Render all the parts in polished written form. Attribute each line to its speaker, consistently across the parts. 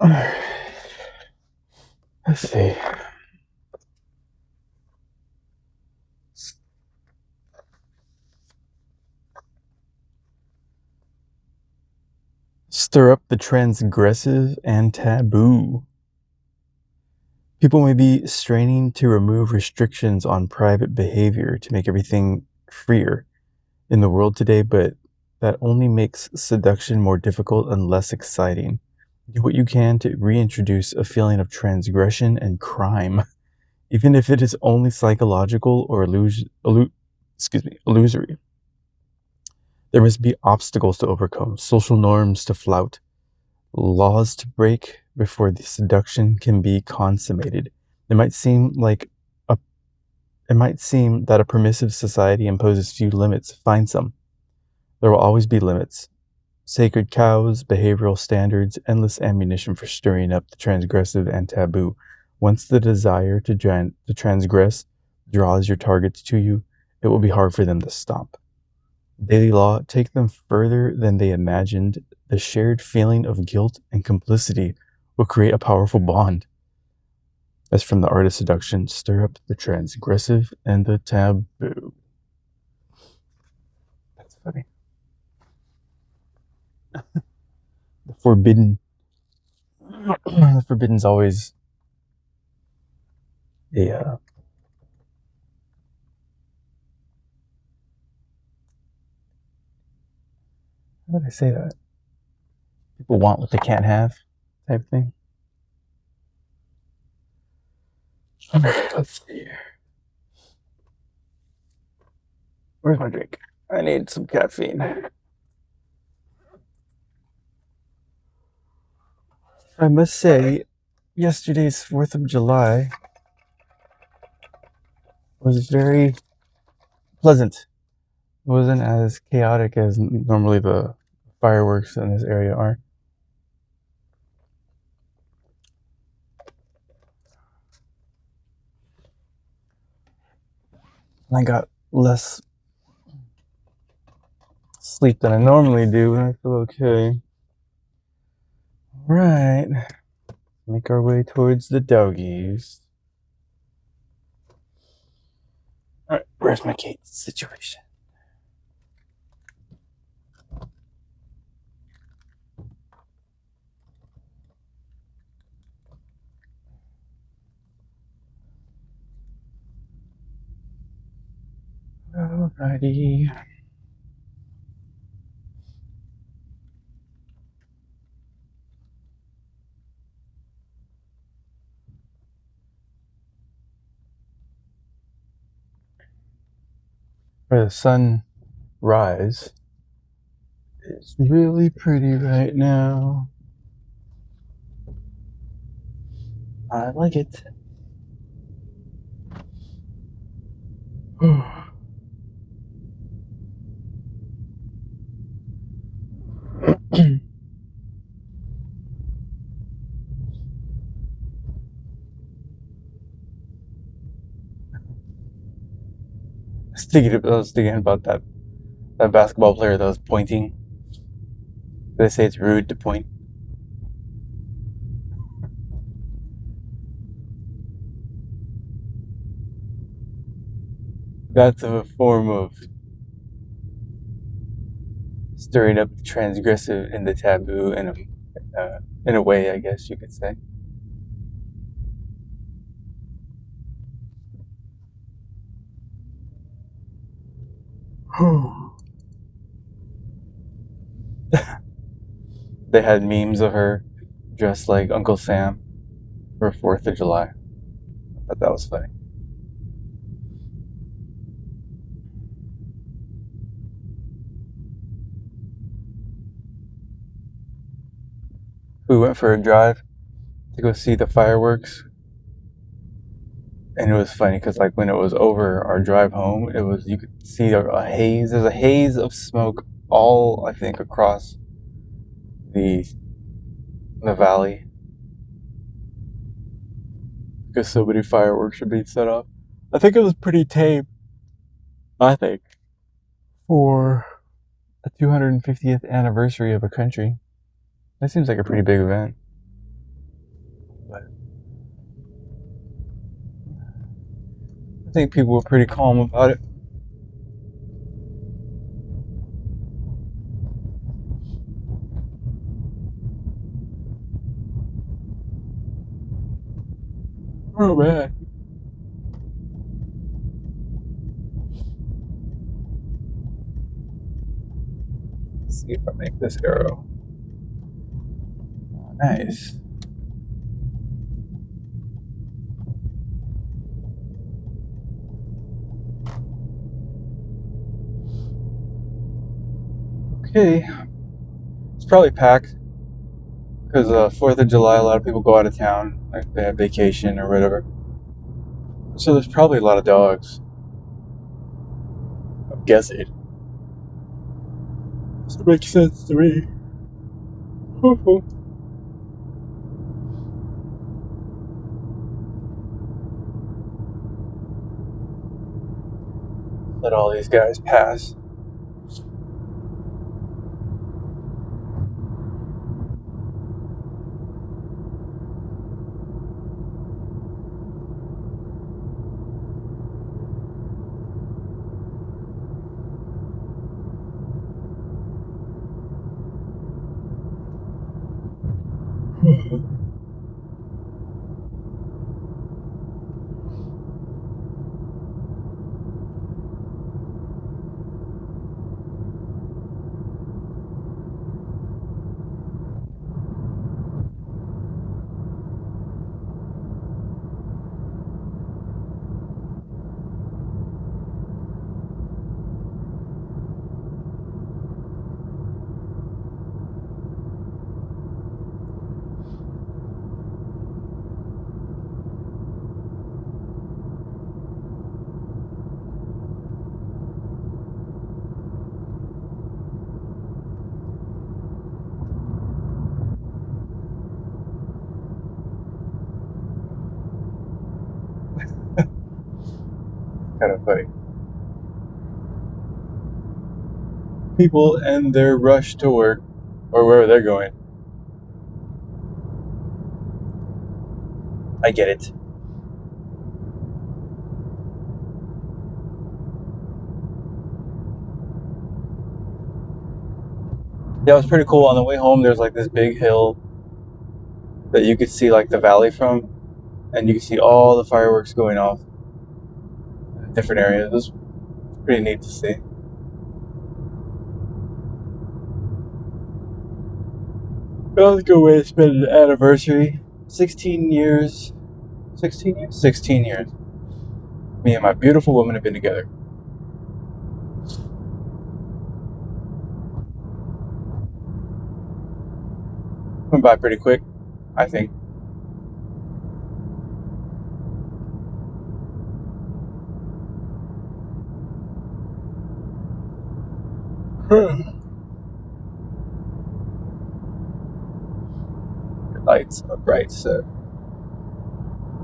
Speaker 1: Let's see. Stir up the transgressive and taboo. People may be straining to remove restrictions on private behavior to make everything freer in the world today, but that only makes seduction more difficult and less exciting. Do what you can to reintroduce a feeling of transgression and crime, even if it is only psychological or illusory. There must be obstacles to overcome, social norms to flout, laws to break before the seduction can be consummated. It might seem like a it might seem that a permissive society imposes few limits. Find some. There will always be limits. Sacred cows, behavioral standards, endless ammunition for stirring up the transgressive and taboo. Once the desire to transgress draws your targets to you, it will be hard for them to stop. Daily law take them further than they imagined. The shared feeling of guilt and complicity will create a powerful bond. As from the art of seduction, stir up the transgressive and the taboo. That's funny. The forbidden. The forbidden's always a. How would I say that? People want what they can't have, type thing. Let's see. Where's my drink? I need some caffeine. I must say, yesterday's 4th of July was very pleasant. It wasn't as chaotic as normally the fireworks in this area are. I got less sleep than I normally do, and I feel okay. Right. Make our way towards the doggies. Alright, where's my Kate situation? Alrighty. Where the sun rise is really pretty right now. I like it. I was thinking about that basketball player that was pointing. They say it's rude to point. That's a form of stirring up the transgressive and the taboo in a way, I guess you could say. They had memes of her dressed like Uncle Sam for 4th of July. I thought that was funny. We went for a drive to go see the fireworks, and it was funny because like when it was over our drive home, it was, you could see a haze. There's a haze of smoke all, I think, across the valley because so many fireworks are being set off. I think it was pretty tame. I think for a 250th anniversary of a country, that seems like a pretty big event. I think people were pretty calm about it. Oh man. Let's see if I make this arrow. Oh, nice. Okay. It's probably packed because 4th of July, a lot of people go out of town, like they have vacation or whatever. So there's probably a lot of dogs. I'm guessing. So it makes sense to me. Let all these guys pass. Kind of funny. People and their rush to work or wherever they're going. I get it. Yeah, it was pretty cool. On the way home, there's like this big hill that you could see like the valley from, and you could see all the fireworks going off in different areas. It was pretty neat to see. That was a good way to spend an anniversary. 16 years. 16 years? 16 years. Me and my beautiful woman have been together. Went by pretty quick, I think. Lights are bright, so.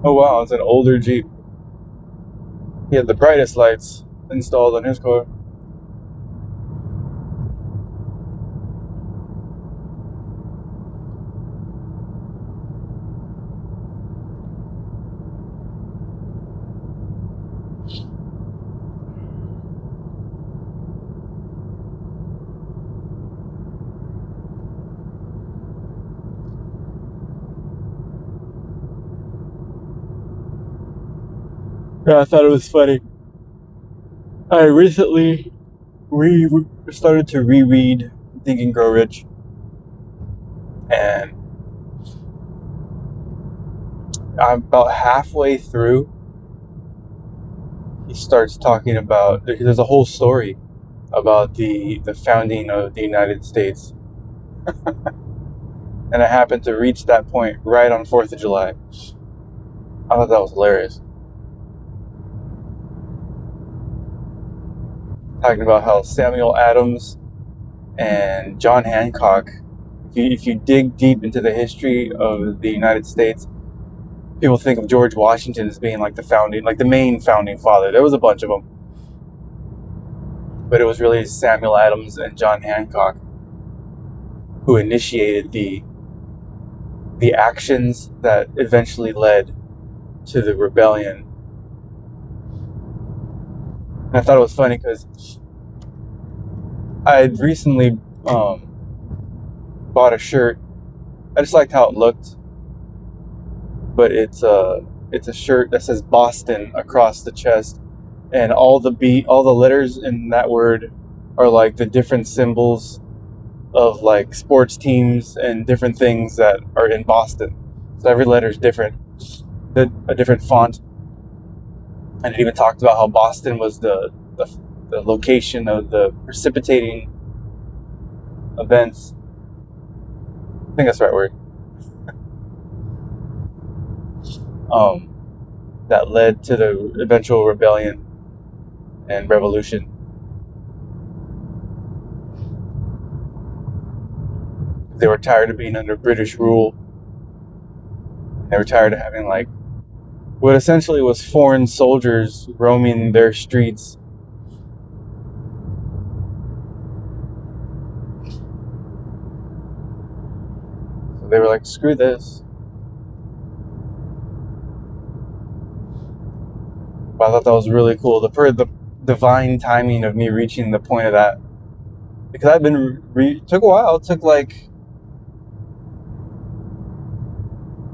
Speaker 1: Oh wow, it's an older Jeep. He had the brightest lights installed on his car. Yeah, I thought it was funny. I recently started to reread Think and Grow Rich, and I'm about halfway through. He starts talking about there's a whole story about the founding of the United States, and I happened to reach that point right on 4th of July. I thought that was hilarious. Talking about how Samuel Adams and John Hancock, if you dig deep into the history of the United States, people think of George Washington as being like the main founding father. There was a bunch of them, but it was really Samuel Adams and John Hancock who initiated the actions that eventually led to the rebellion And I thought it was funny because I had recently bought a shirt. I just liked how it looked, but it's a shirt that says Boston across the chest, and all the letters in that word are like the different symbols of like sports teams and different things that are in Boston. So every letter is different, a different font, and it even talked about how Boston was the location of the precipitating events. I think that's the right word. Um, that led to the eventual rebellion and revolution. They were tired of being under British rule. They were tired of having like what essentially was foreign soldiers roaming their streets. So they were like, screw this. But I thought that was really cool. The divine timing of me reaching the point of that. Because I've been, took a while. It took like,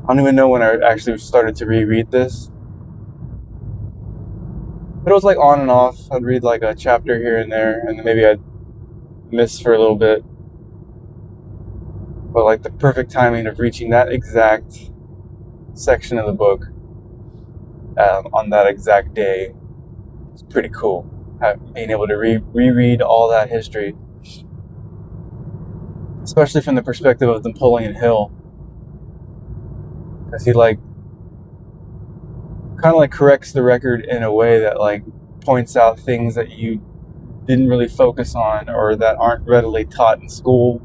Speaker 1: I don't even know when I actually started to reread this. But it was like on and off. I'd read like a chapter here and there, and then maybe I'd miss for a little bit. But like the perfect timing of reaching that exact section of the book on that exact day was pretty cool. Being able to reread all that history, especially from the perspective of Napoleon Hill, because he like kind of like corrects the record in a way that like points out things that you didn't really focus on or that aren't readily taught in school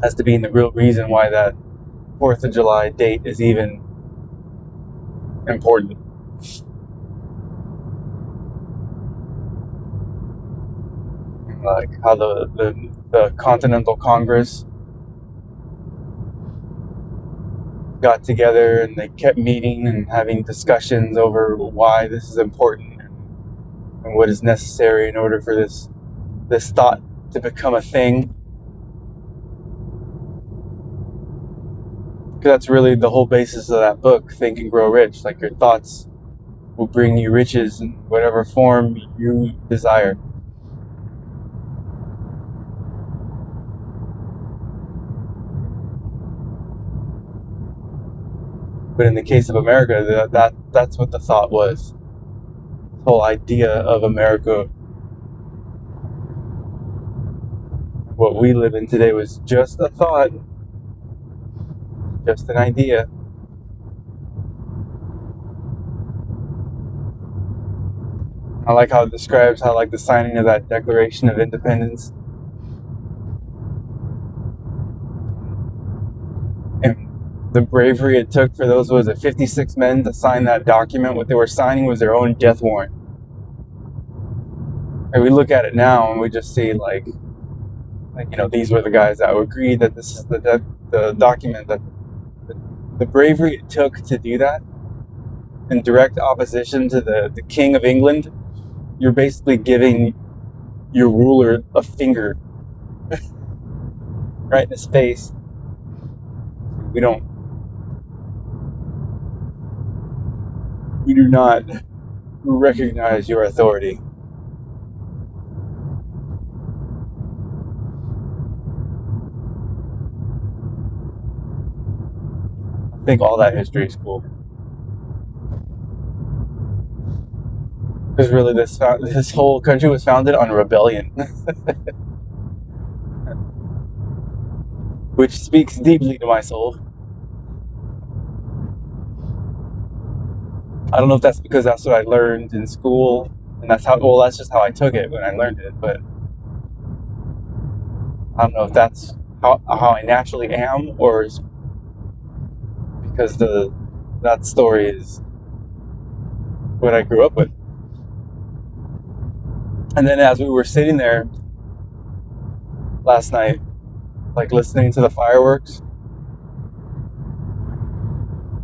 Speaker 1: as to being the real reason why that 4th of July date is even important. Like how the Continental Congress got together and they kept meeting and having discussions over why this is important and what is necessary in order for this thought to become a thing. Because that's really the whole basis of that book, Think and Grow Rich. Like your thoughts will bring you riches in whatever form you desire. But in the case of America, that's what the thought was. The whole idea of America, what we live in today, was just a thought, just an idea. I like how it describes how like the signing of that Declaration of Independence and the bravery it took for those, was it 56 men to sign that document? What they were signing was their own death warrant. And we look at it now and we just see like these were the guys that agreed that this is the document, that the bravery it took to do that in direct opposition to the King of England. You're basically giving your ruler a finger right in his face. We do not recognize your authority. I think all that history is cool. Because really this whole country was founded on rebellion. Which speaks deeply to my soul. I don't know if that's because that's what I learned in school, and that's just how I took it when I learned it, but I don't know if that's how I naturally am, or is because that story is what I grew up with. And then as we were sitting there last night, like listening to the fireworks,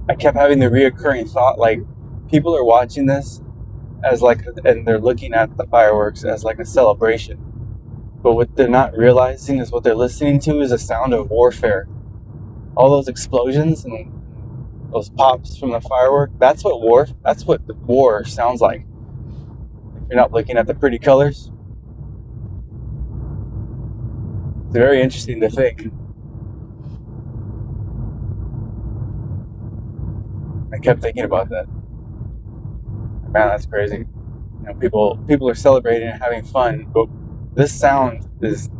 Speaker 1: I kept having the reoccurring thought, like, people are watching this as like, and they're looking at the fireworks as like a celebration. But what they're not realizing is what they're listening to is a sound of warfare. All those explosions and those pops from the firework, that's what the war sounds like. If you're not looking at the pretty colors, it's very interesting to think. I kept thinking about that. Man, that's crazy. People are celebrating and having fun, but this sound is,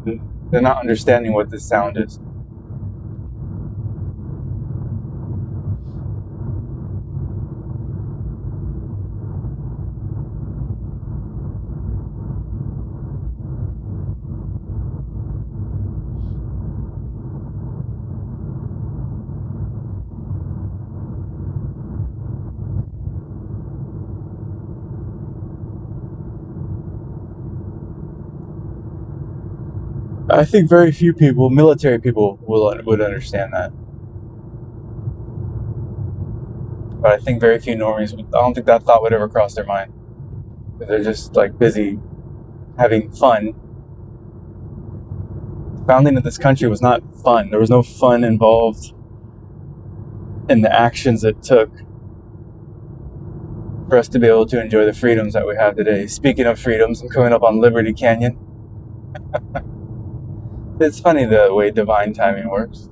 Speaker 1: they're not understanding what this sound is. I think very few people, military people, would understand that. But I think very few normies, I don't think that thought would ever cross their mind. They're just like busy having fun. The founding of this country was not fun. There was no fun involved in the actions it took for us to be able to enjoy the freedoms that we have today. Speaking of freedoms, I'm coming up on Liberty Canyon. It's funny the way divine timing works.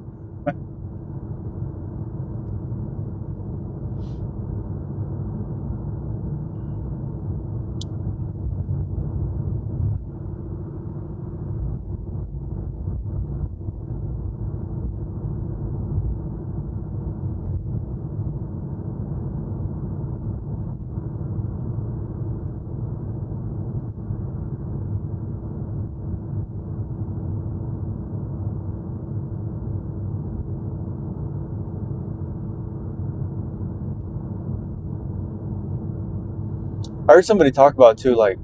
Speaker 1: I heard somebody talk about too, like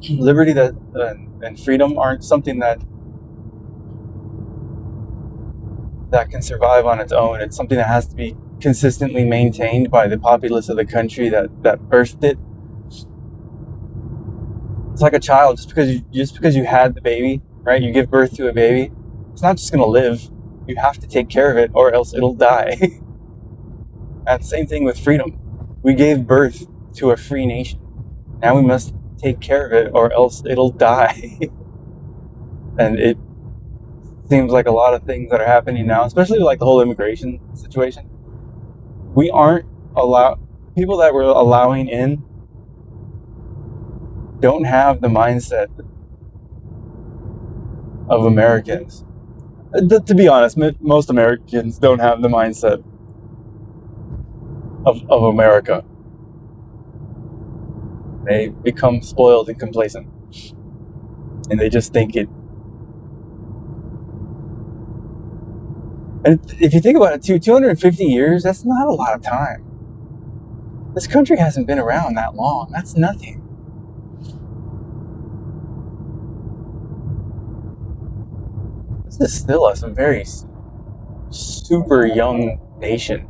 Speaker 1: liberty and freedom aren't something that can survive on its own. It's something that has to be consistently maintained by the populace of the country that birthed it. It's like a child. Just because you had the baby, right? You give birth to a baby. It's not just gonna live. You have to take care of it, or else it'll die. And same thing with freedom. We gave birth to a free nation. Now we must take care of it, or else it'll die. And it seems like a lot of things that are happening now, especially like the whole immigration situation. We aren't people that we're allowing in don't have the mindset of Americans. To be honest, most Americans don't have the mindset of America. They become spoiled and complacent, and they just think it. And if you think about it too, 250 years, that's not a lot of time. This country hasn't been around that long. That's nothing. This is still a very super young nation.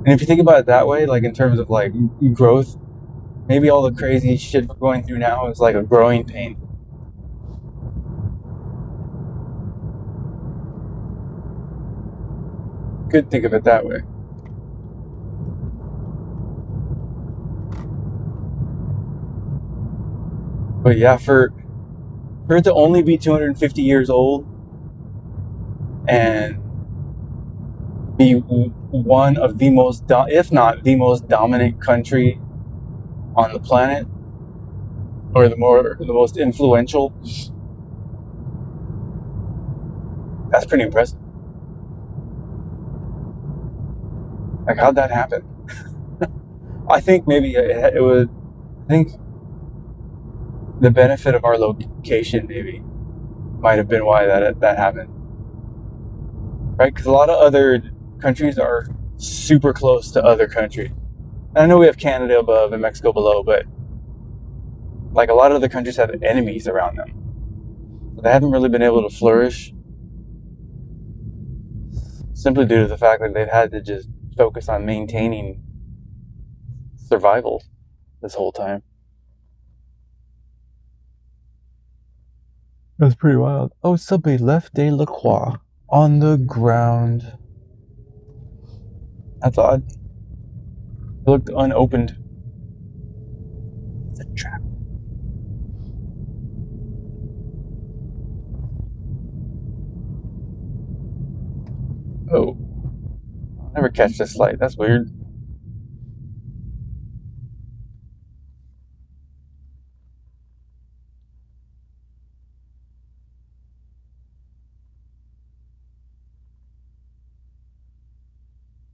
Speaker 1: And if you think about it that way, like in terms of like growth, maybe all the crazy shit we're going through now is like a growing pain. Could think of it that way. But yeah, for it to only be 250 years old and be one of the most, if not the most dominant country on the planet, or the most influential, that's pretty impressive. Like, how'd that happen? I think maybe it would. I think the benefit of our location maybe might have been why that happened, right? Because a lot of other countries are super close to other countries. And I know we have Canada above and Mexico below, but like a lot of other countries have enemies around them. They haven't really been able to flourish simply due to the fact that they've had to just focus on maintaining survival this whole time. That's pretty wild. Oh, Subway left a La Croix on the ground. That's odd. It looked unopened. It's a trap. Oh, I'll never catch this light. That's weird.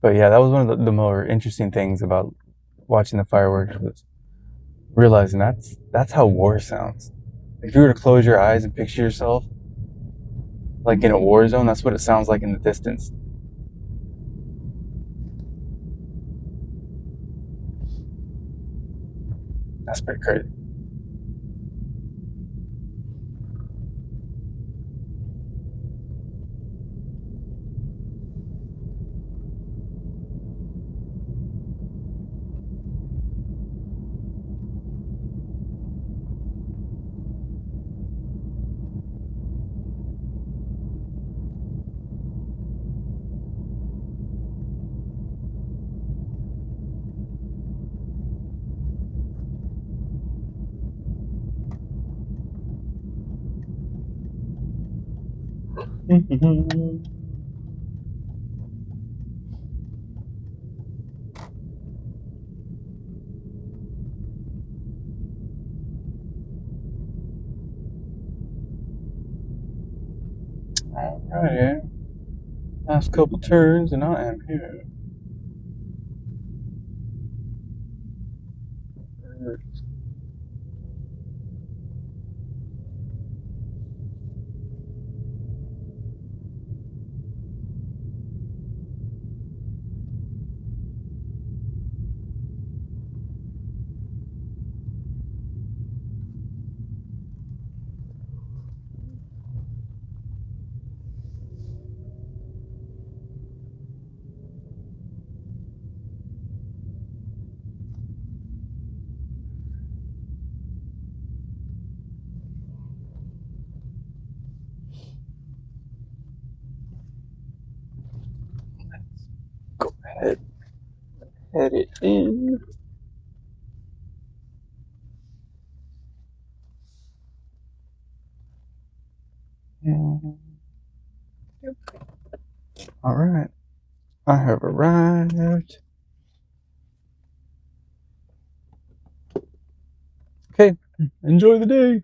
Speaker 1: But yeah, that was one of the more interesting things about watching the fireworks was realizing that's how war sounds. If you were to close your eyes and picture yourself like in a war zone, that's what it sounds like in the distance. That's pretty crazy. Alrighty. Last couple turns and I am here. Go ahead. Head it in. Alright. I have arrived. Okay. Enjoy the day.